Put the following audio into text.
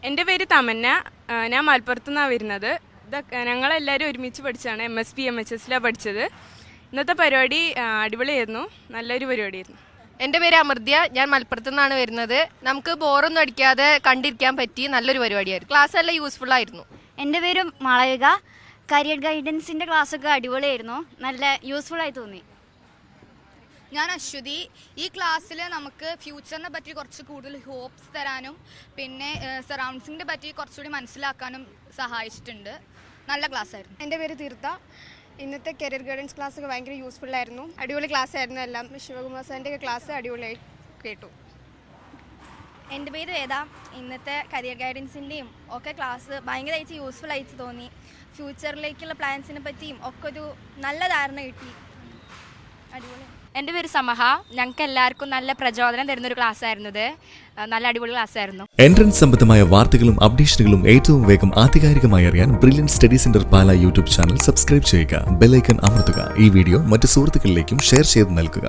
എൻ്റെ പേര് തമന്ന. ഞാൻ മലപ്പുറത്തു നിന്നാണ് വരുന്നത്. ഞങ്ങളെല്ലാവരും ഒരുമിച്ച് പഠിച്ചാണ് MSP MHSലാണ് പഠിച്ചത്. ഇന്നത്തെ പരിപാടി അടിപൊളിയായിരുന്നു, നല്ലൊരു പരിപാടിയായിരുന്നു. എൻ്റെ പേര് അമൃത്യ, ഞാൻ മലപ്പുറത്തു നിന്നാണ് വരുന്നത്. നമുക്ക് ബോറൊന്നും അടിക്കാതെ കണ്ടിരിക്കാൻ പറ്റി നല്ലൊരു പരിപാടിയായിരുന്നു. ക്ലാസ് എല്ലാം യൂസ്ഫുൾ ആയിരുന്നു. എൻ്റെ പേര് മാളവിക. കരിയർ ഗൈഡൻസിൻ്റെ ക്ലാസ്സൊക്കെ അടിപൊളിയായിരുന്നു, നല്ല യൂസ്ഫുൾ ആയി തോന്നി. ഞാൻ അശ്വതി. ഈ ക്ലാസ്സിൽ നമുക്ക് ഫ്യൂച്ചറിനെ പറ്റി കുറച്ച് കൂടുതൽ ഹോപ്സ് തരാനും പിന്നെ സറൗണ്ട്സിനെ പറ്റി കുറച്ചുകൂടി മനസ്സിലാക്കാനും സഹായിച്ചിട്ടുണ്ട്. നല്ല ക്ലാസ് ആയിരുന്നു. എൻ്റെ പേര് തീർത്ത. ഇന്നത്തെ കരിയർ ഗൈഡൻസ് ക്ലാസ്സൊക്കെ ഭയങ്കര യൂസ്ഫുൾ ആയിരുന്നു, അടിപൊളി ക്ലാസ് ആയിരുന്നു. എല്ലാം ശിവകുമാർ സാറിൻ്റെ ക്ലാസ് അടിപൊളിയായി കേട്ടു. എൻ്റെ പേര് വേദ. ഇന്നത്തെ കരിയർ ഗൈഡൻസിൻ്റെയും ഒക്കെ ക്ലാസ് ഭയങ്കരമായിട്ട് യൂസ്ഫുൾ ആയിട്ട് തോന്നി. ഫ്യൂച്ചറിലേക്കുള്ള പ്ലാൻസിനെ പറ്റിയും ഒക്കെ ഒരു നല്ല ധാരണ കിട്ടി. അടിപൊളി. എൻ്റെ പേര് സമഹ. ഞങ്ങൾക്ക് എല്ലാവർക്കും നല്ല പ്രചോദനം തരുന്നൊരു ക്ലാസ് ആയിരുന്നു ഇത്. നല്ല അടിപൊളി ക്ലാസ് ആയിരുന്നു. എൻട്രൻസ് സംബന്ധമായ വാർത്തകളും അപ്ഡേഷനുകളും ഏറ്റവും വേഗം ആധികാരികമായി അറിയാൻ ബ്രില്യൻറ്റ് സ്റ്റഡി സെന്റർ പാല യൂട്യൂബ് ചാനൽ സബ്സ്ക്രൈബ് ചെയ്യുക. ബെൽ ഐക്കൺ അമർത്തുക. ഈ വീഡിയോ മറ്റു സുഹൃത്തുക്കളിലേക്കും ഷെയർ ചെയ്ത് നൽകുക.